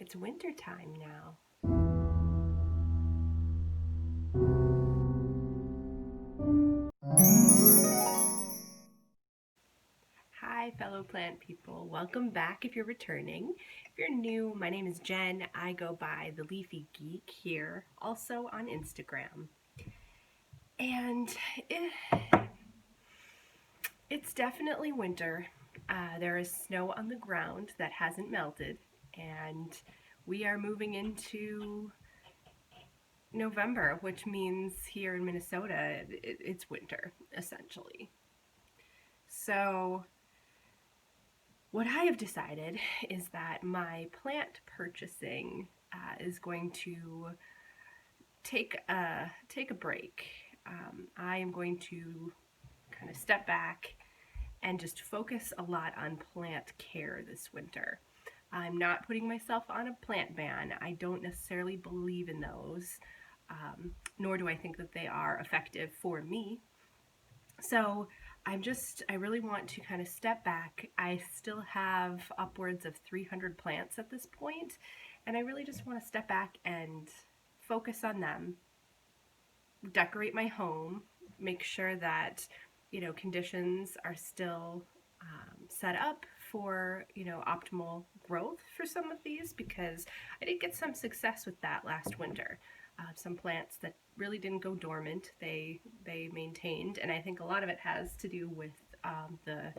It's winter time now. Hi, fellow plant people. Welcome back if you're returning. If you're new, my name is Jen. I go by The Leafy Geek here, also on Instagram. And it's definitely winter. There is snow on the ground that hasn't melted, and we are moving into November, which means here in Minnesota, it's winter, essentially. So what I have decided is that my plant purchasing is going to take a break. I am going to kind of step back and just focus a lot on plant care this winter. I'm not putting myself on a plant ban. I don't necessarily believe in those, nor do I think that they are effective for me. So I really want to kind of step back. I still have upwards of 300 plants at this point, and I really just want to step back and focus on them, decorate my home, make sure that, conditions are still set up for, optimal growth for some of these, because I did get some success with that last winter. Some plants that really didn't go dormant, they maintained, and I think a lot of it has to do with the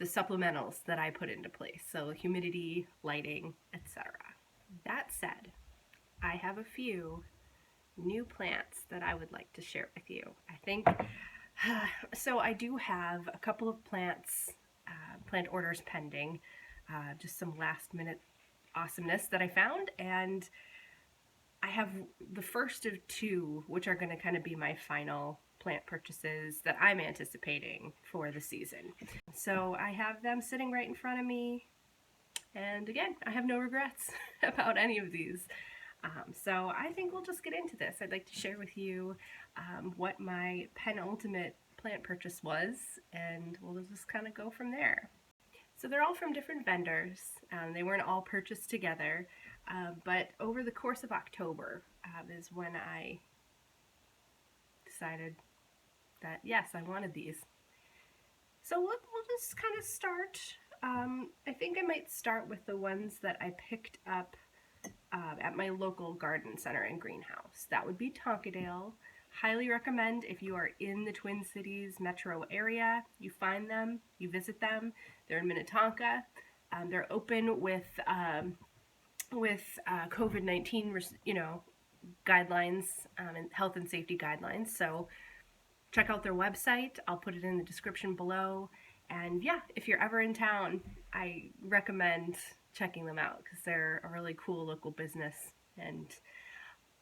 supplementals that I put into place, so humidity, lighting, etc. That said, I have a few new plants that I would like to share with you. I think so. I do have a couple of plants, plant orders pending, just some last minute awesomeness that I found, and I have the first of two, which are going to kind of be my final plant purchases that I'm anticipating for the season. So I have them sitting right in front of me, and again, I have no regrets about any of these. So I think we'll just get into this. I'd like to share with you what my penultimate plant purchase was, and we'll just kind of go from there. So they're all from different vendors. They weren't all purchased together, but over the course of October is when I decided that yes, I wanted these. So we'll just kind of start. I think I might start with the ones that I picked up at my local garden center and greenhouse. That would be Tonkadale. Highly recommend if you are in the Twin Cities metro area, you find them, you visit them. They're in Minnetonka. They're open with COVID-19, guidelines and health and safety guidelines. So check out their website. I'll put it in the description below. And yeah, if you're ever in town, I recommend checking them out because they're a really cool local business, and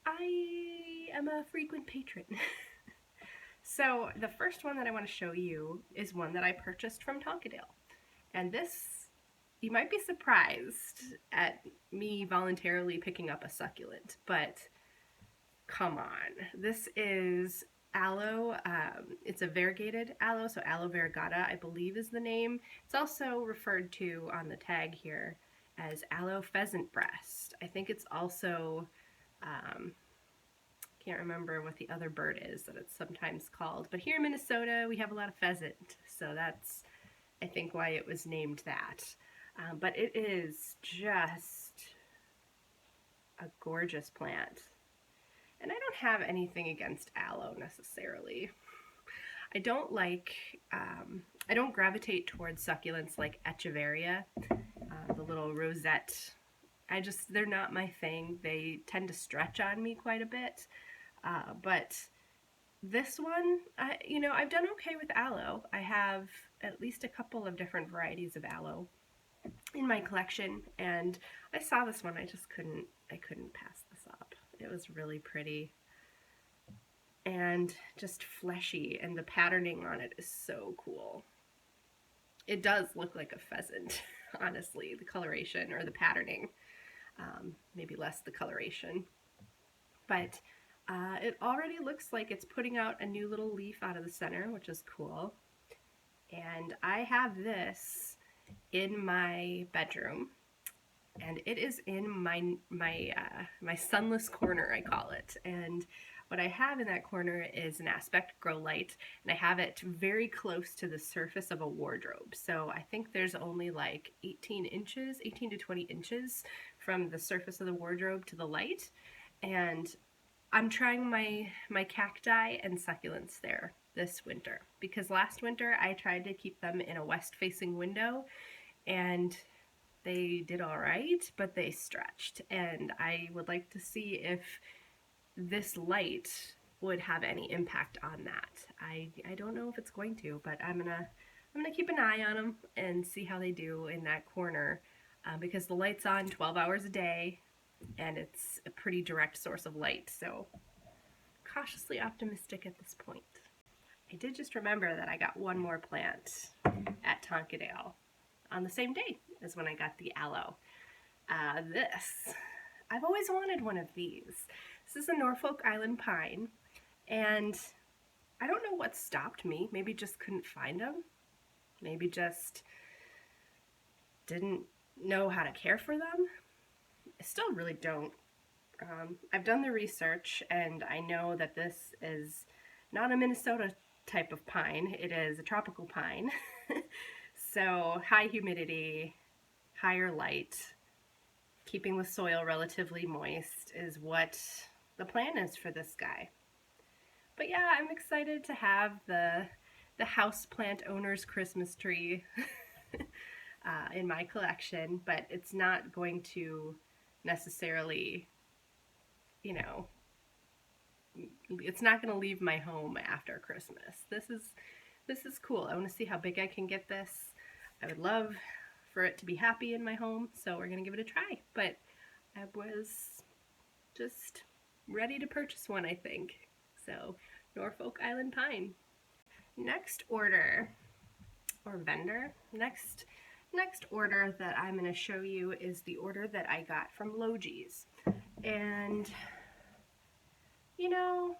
I am a frequent patron. So the first one that I want to show you is one that I purchased from Tonkadale. And this, you might be surprised at me voluntarily picking up a succulent, but come on. This is aloe. It's a variegated aloe, so aloe variegata, I believe, is the name. It's also referred to on the tag here as aloe pheasant breast. I think it's also, can't remember what the other bird is that it's sometimes called, but here in Minnesota we have a lot of pheasant, so that's, I think, why it was named that. But it is just a gorgeous plant. And I don't have anything against aloe necessarily. I don't gravitate towards succulents like Echeveria, the little rosette. They're not my thing. They tend to stretch on me quite a bit. But this one, I've done okay with aloe. I have at least a couple of different varieties of aloe in my collection, and I saw this one. I couldn't pass this up. It was really pretty and just fleshy, and the patterning on it is so cool. It does look like a pheasant, honestly, the coloration or the patterning, maybe less the coloration. But it already looks like it's putting out a new little leaf out of the center, which is cool. And I have this in my bedroom, and it is in my sunless corner, I call it. And what I have in that corner is an aspect grow light, and I have it very close to the surface of a wardrobe. So I think there's only like 18 to 20 inches from the surface of the wardrobe to the light. And I'm trying my cacti and succulents there this winter, because last winter I tried to keep them in a west-facing window, and they did all right, but they stretched. And I would like to see if this light would have any impact on that. I don't know if it's going to, but I'm gonna keep an eye on them and see how they do in that corner, because the light's on 12 hours a day, and it's a pretty direct source of light. So cautiously optimistic at this point. I did just remember that I got one more plant at Tonkadale on the same day as when I got the aloe. I've always wanted one of these. This is a Norfolk Island pine, and I don't know what stopped me. Maybe just couldn't find them. Maybe just didn't know how to care for them. I still really don't. I've done the research, and I know that this is not a Minnesota type of pine. It is a tropical pine. So high humidity, higher light, keeping the soil relatively moist is what the plan is for this guy. But yeah, I'm excited to have the house plant owner's Christmas tree in my collection, but it's not going to necessarily, you know, it's not going to leave my home after Christmas. This is cool. I want to see how big I can get this. I would love for it to be happy in my home, so we're going to give it a try. But I was just ready to purchase one, I think. So, Norfolk Island pine. Next order, or vendor, next order that I'm going to show you is the order that I got from Logis. And you know,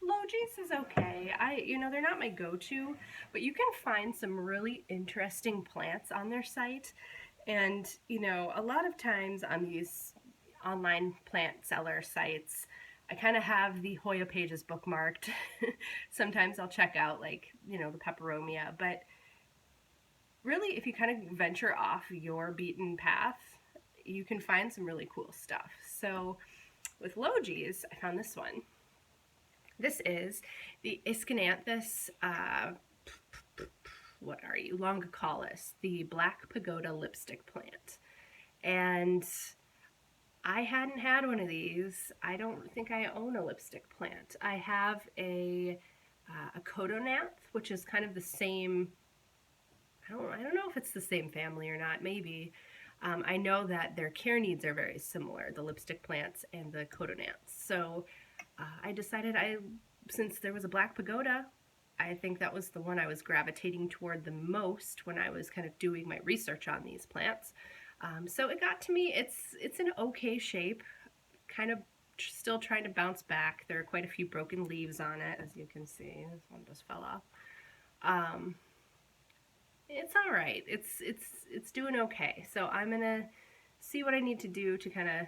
Logis is okay. They're not my go-to, but you can find some really interesting plants on their site. And, a lot of times on these online plant seller sites, I kind of have the Hoya pages bookmarked. Sometimes I'll check out, like, the peperomia, but really, if you kind of venture off your beaten path, you can find some really cool stuff. So with Logis, I found this one. This is the Ischananthus, longicalis, the black pagoda lipstick plant. And I hadn't had one of these. I don't think I own a lipstick plant. I have a codonanth, which is kind of the same. I don't know if it's the same family or not. Maybe. I know that their care needs are very similar, the lipstick plants and the codonanths. So I decided since there was a black pagoda, I think that was the one I was gravitating toward the most when I was kind of doing my research on these plants. So it got to me. It's an okay shape, kind of still trying to bounce back. There are quite a few broken leaves on it, as you can see. This one just fell off. It's all right. It's doing okay. So I'm gonna see what I need to do to kind of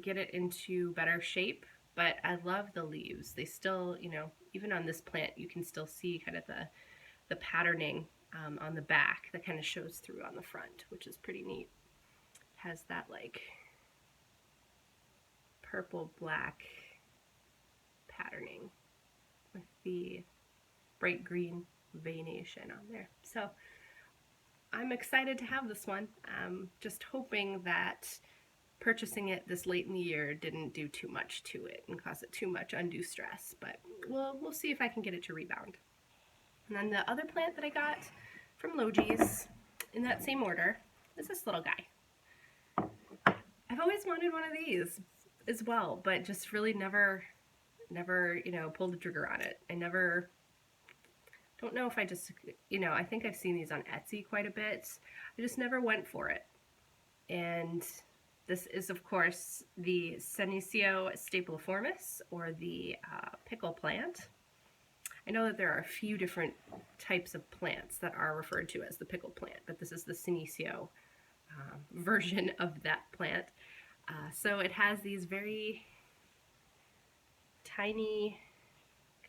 get it into better shape. But I love the leaves. They still, even on this plant, you can still see kind of the patterning on the back that kind of shows through on the front, which is pretty neat. It has that like purple-black patterning with the bright green veination on there. So I'm excited to have this one. Just hoping that purchasing it this late in the year didn't do too much to it and cause it too much undue stress, but we'll see if I can get it to rebound. And then the other plant that I got from Logis in that same order is this little guy. I've always wanted one of these as well, but just really never pulled the trigger on it. I don't know if I just, I think I've seen these on Etsy quite a bit. I just never went for it. And this is, of course, the Selecio stapliformis, or the pickle plant. I know that there are a few different types of plants that are referred to as the pickle plant, but this is the Selecio version of that plant. So it has these very tiny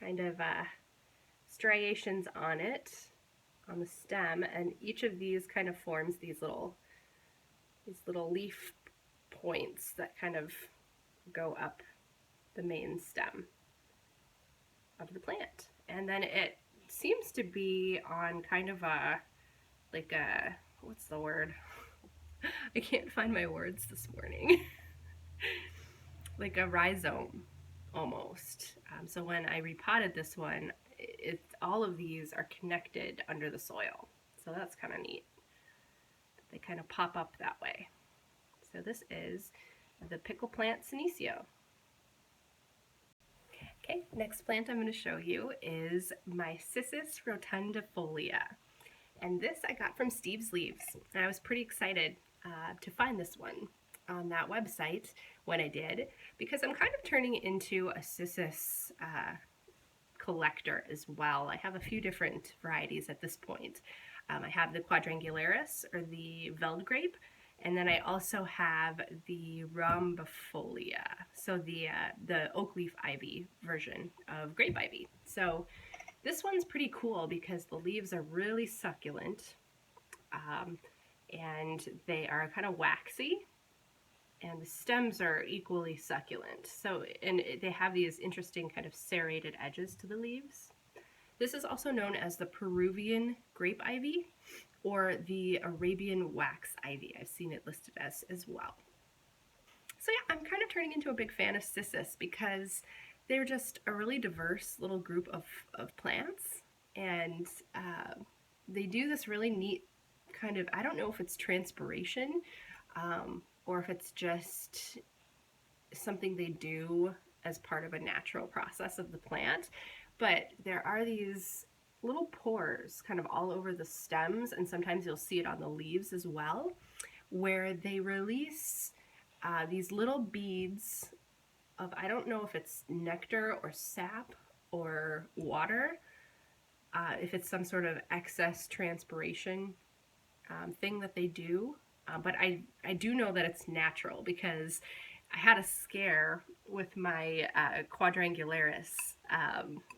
kind of striations on it, on the stem, and each of these kind of forms these little leaf points that kind of go up the main stem of the plant. And then it seems to be on kind of a, like a, what's the word? I can't find my words this morning. Like a rhizome almost. So when I repotted this one, all of these are connected under the soil. So that's kind of neat. They kind of pop up that way. So this is the pickle plant Selecio. Okay, next plant I'm going to show you is my Sisis rotundifolia. And this I got from Steve's Leaves. And I was pretty excited to find this one on that website when I did, because I'm kind of turning into a Sisis collector as well. I have a few different varieties at this point. I have the quadrangularis, or the veld grape, and then I also have the rombifolia, so the oak leaf ivy version of grape ivy. So this one's pretty cool because the leaves are really succulent, and they are kind of waxy, and the stems are equally succulent. So, and they have these interesting kind of serrated edges to the leaves. This is also known as the Peruvian grape ivy or the Arabian wax ivy. I've seen it listed as well. So yeah, I'm kind of turning into a big fan of Sisis because they're just a really diverse little group of plants, and they do this really neat kind of, I don't know if it's transpiration, or if it's just something they do as part of a natural process of the plant, but there are these little pores kind of all over the stems, and sometimes you'll see it on the leaves as well, where they release these little beads of, I don't know if it's nectar or sap or water, if it's some sort of excess transpiration thing that they do. But I do know that it's natural because I had a scare with my quadrangularis,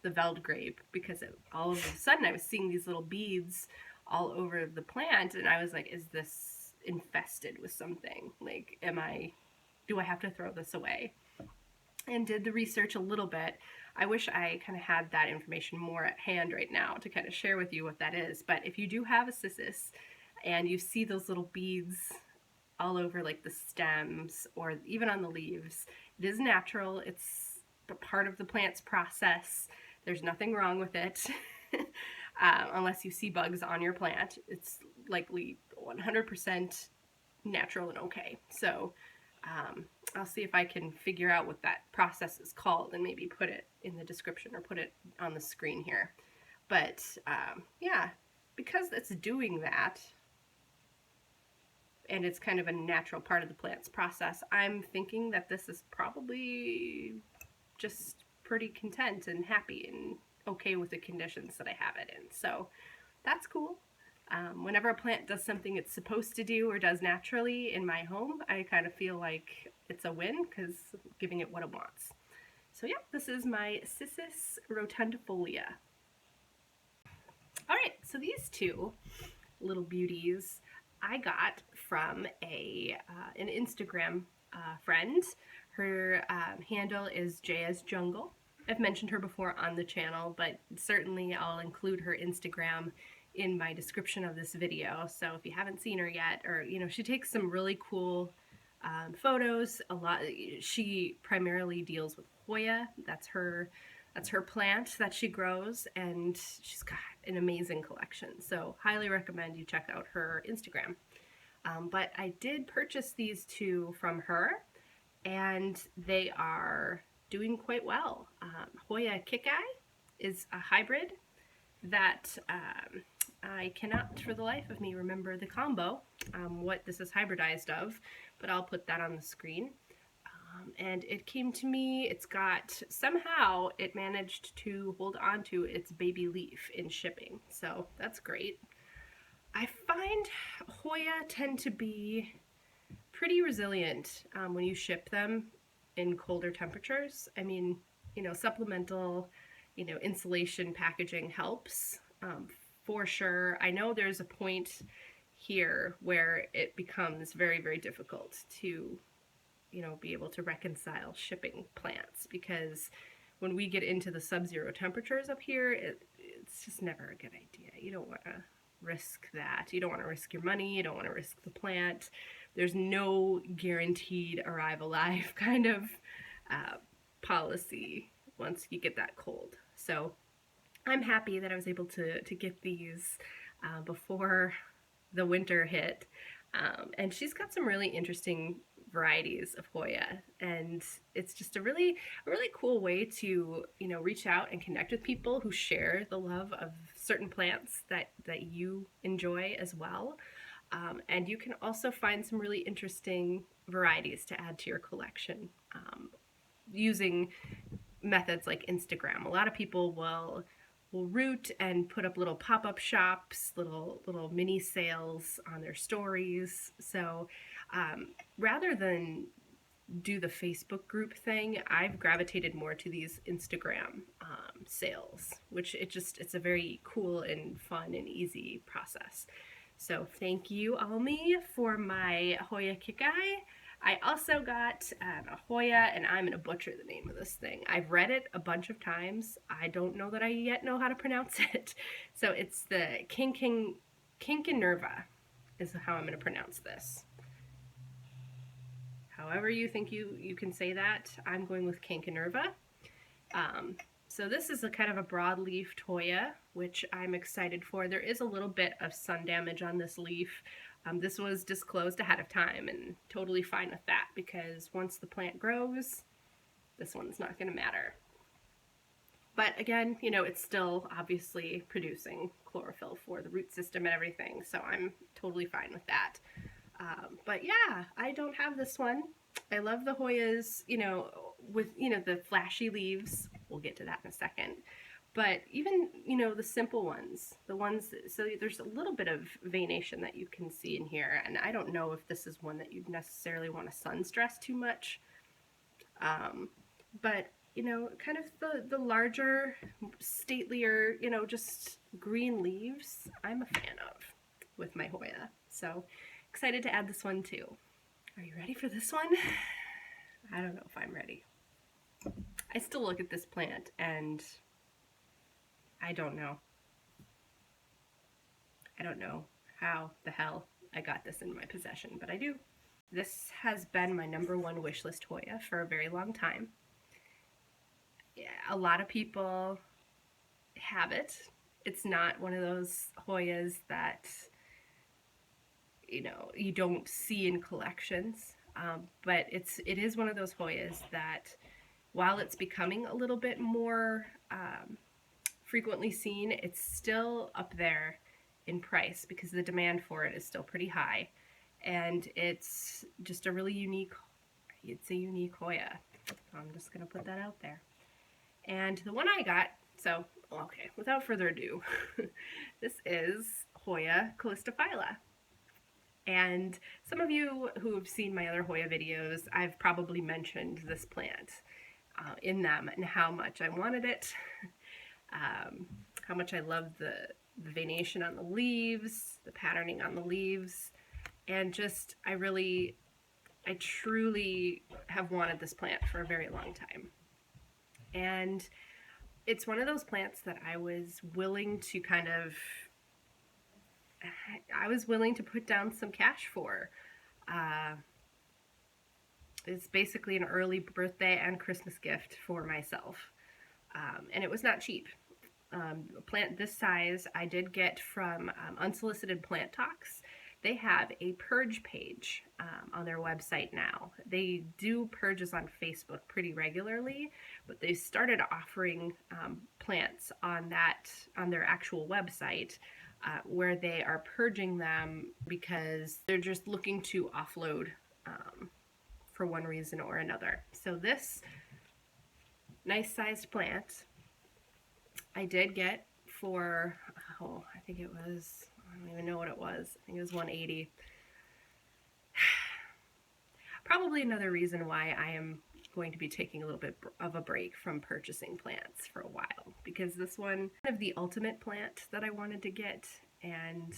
the veld grape, because all of a sudden I was seeing these little beads all over the plant, and I was like, is this infested with something? Like, do I have to throw this away? And did the research a little bit. I wish I kind of had that information more at hand right now to kind of share with you what that is. But if you do have a Sisis and you see those little beads all over like the stems or even on the leaves, it is natural. It's part of the plant's process. There's nothing wrong with it. Unless you see bugs on your plant, it's likely 100% natural and okay. So I'll see if I can figure out what that process is called and maybe put it in the description or put it on the screen here. But yeah, because it's doing that, and it's kind of a natural part of the plant's process, I'm thinking that this is probably just pretty content and happy and okay with the conditions that I have it in. So that's cool. Whenever a plant does something it's supposed to do or does naturally in my home, I kind of feel like it's a win because I'm giving it what it wants. So yeah, this is my Sisis rotundifolia. All right, so these two little beauties I got from an Instagram friend. Her handle is JSJungle. I've mentioned her before on the channel, but certainly I'll include her Instagram in my description of this video. So if you haven't seen her yet, or she takes some really cool photos. She primarily deals with Hoya. That's her plant that she grows, and she's got an amazing collection. So highly recommend you check out her Instagram. But I did purchase these two from her, and they are doing quite well. Hoya Kikai is a hybrid that I cannot for the life of me remember the combo, what this is hybridized of, but I'll put that on the screen. And it came to me, somehow it managed to hold on to its baby leaf in shipping, so that's great. I find Hoya tend to be pretty resilient when you ship them in colder temperatures. I mean, supplemental, insulation packaging helps for sure. I know there's a point here where it becomes very, very difficult to, be able to reconcile shipping plants, because when we get into the sub-zero temperatures up here, it's just never a good idea. You don't want to risk that. You don't want to risk your money. You don't want to risk the plant. There's no guaranteed arrive alive kind of policy once you get that cold. So I'm happy that I was able to get these before the winter hit. And she's got some really interesting varieties of Hoya, and it's just a really cool way to reach out and connect with people who share the love of certain plants that you enjoy as well. And you can also find some really interesting varieties to add to your collection using methods like Instagram. A lot of people will root and put up little pop-up shops, little mini sales on their stories. So rather than do the Facebook group thing, I've gravitated more to these Instagram sales, which it's a very cool and fun and easy process. So thank you, Almi, for my Hoya Kikai. I also got a Hoya, and I'm going to butcher the name of this thing. I've read it a bunch of times. I don't know that I yet know how to pronounce it. So it's the Kinkinerva is how I'm going to pronounce this. However you think you can say that, I'm going with Kinkinerva. So this is a kind of a broad-leafed Hoya, which I'm excited for. There is a little bit of sun damage on this leaf. This was disclosed ahead of time, and totally fine with that, because once the plant grows, this one's not going to matter. But again, it's still obviously producing chlorophyll for the root system and everything, so I'm totally fine with that. But yeah, I don't have this one. I love the Hoyas, with, the flashy leaves. We'll get to that in a second. But even, the simple ones, so there's a little bit of veination that you can see in here, and I don't know if this is one that you'd necessarily want to sun stress too much. But, kind of the larger, statelier, just green leaves, I'm a fan of with my Hoya. So excited to add this one too. Are you ready for this one? I don't know if I'm ready. I still look at this plant and I don't know. I don't know how the hell I got this in my possession, but I do. This has been my #1 wish list Hoya for a very long time. Yeah, a lot of people have it. It's not one of those Hoyas that you don't see in collections, but it is one of those Hoyas that, while it's becoming a little bit more frequently seen, it's still up there in price because the demand for it is still pretty high, and it's just a really unique Hoya. I'm just gonna put that out there. And the one I got, so okay, without further ado, this is Hoya Callisophyla. And some of you who have seen my other Hoya videos, I've probably mentioned this plant in them and how much I wanted it, how much I love the veination on the leaves, the patterning on the leaves, and just I truly have wanted this plant for a very long time. And it's one of those plants that I was willing to put down some cash for. It's basically an early birthday and Christmas gift for myself. And it was not cheap. A plant this size I did get from Unsolicited Plant Talks. They have a purge page on their website now. They do purges on Facebook pretty regularly, but they started offering plants on their actual website where they are purging them because they're just looking to offload for one reason or another. So this nice sized plant I did get for, I think it was I don't even know what it was. I think it was 180. Probably another reason why I am going to be taking a little bit of a break from purchasing plants for a while, because this one of the ultimate plant that I wanted to get, and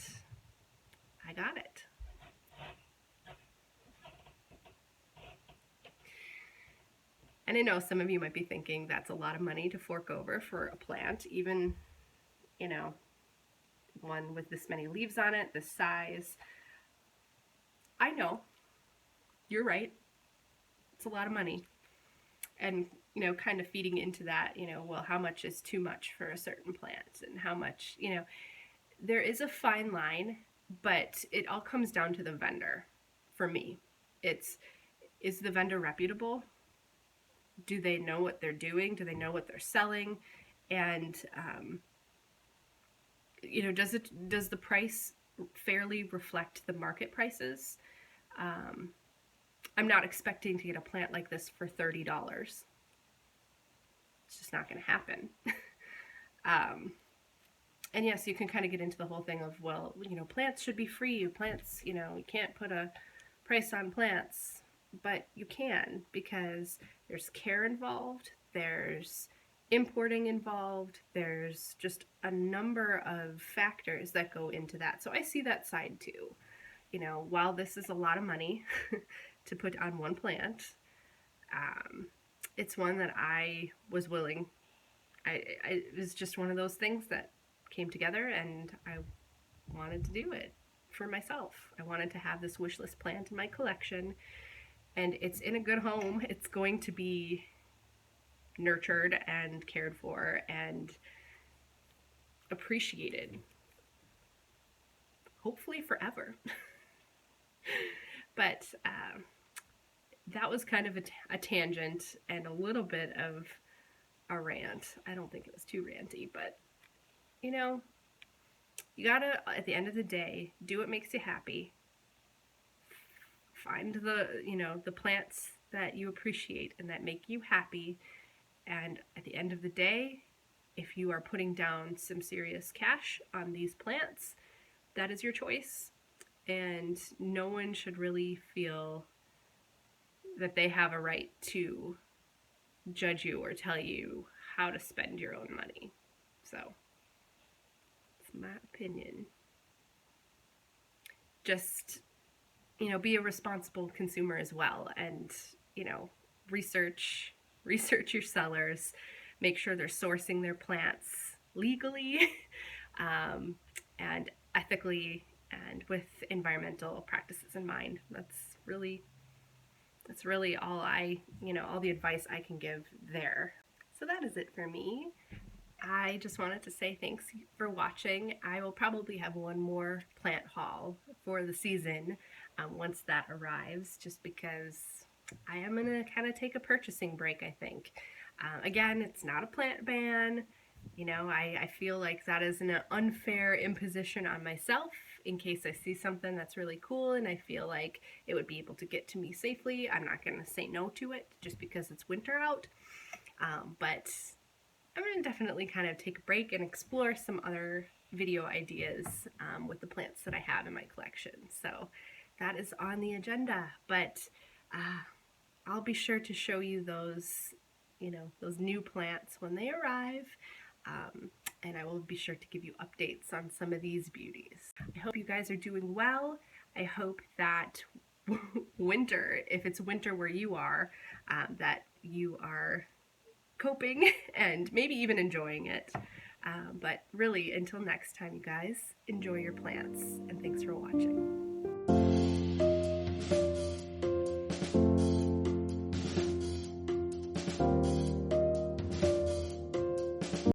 I got it. And I know some of you might be thinking that's a lot of money to fork over for a plant, even, you know, one with this many leaves on it, this size. I know, you're right. It's a lot of money. And, you know, kind of feeding into that, you know, well, how much is too much for a certain plant, and how much, you know, there is a fine line, but it all comes down to the vendor for me. Is the vendor reputable? Do they know what they're doing? Do they know what they're selling? And, you know, does the price fairly reflect the market prices? I'm not expecting to get a plant like this for $30. It's just not going to happen. And yes, you can kind of get into the whole thing of, well, you know, plants should be free. Plants, you know, you can't put a price on plants, but you can, because there's care involved, there's importing involved, there's just a number of factors that go into that. So I see that side too. You know, while this is a lot of money to put on one plant, it's one that I was willing. It was just one of those things that came together, and I wanted to do it for myself. I wanted to have this wish list plant in my collection, and it's in a good home. It's going to be nurtured and cared for and appreciated, hopefully forever. But that was kind of a tangent and a little bit of a rant. I don't think it was too ranty, but you know, you gotta, at the end of the day, do what makes you happy. Find the, you know, the plants that you appreciate and that make you happy. And at the end of the day, if you are putting down some serious cash on these plants, that is your choice. And no one should really feel that they have a right to judge you or tell you how to spend your own money. So, it's my opinion. Just, you know, be a responsible consumer as well, and, you know, research your sellers, make sure they're sourcing their plants legally and ethically, and with environmental practices in mind. That's really all all the advice I can give there. So that is it for me. I just wanted to say thanks for watching. I will probably have one more plant haul for the season once that arrives, just because I am going to kind of take a purchasing break, I think. Again, it's not a plant ban. You know, I feel like that is an unfair imposition on myself in case I see something that's really cool and I feel like it would be able to get to me safely. I'm not going to say no to it just because it's winter out. But I'm going to definitely kind of take a break and explore some other video ideas with the plants that I have in my collection. So that is on the agenda, but I'll be sure to show you those, you know, those new plants when they arrive. And I will be sure to give you updates on some of these beauties. I hope you guys are doing well. I hope that winter, if it's winter where you are, that you are coping and maybe even enjoying it. But really, until next time, you guys, enjoy your plants, and thanks for watching.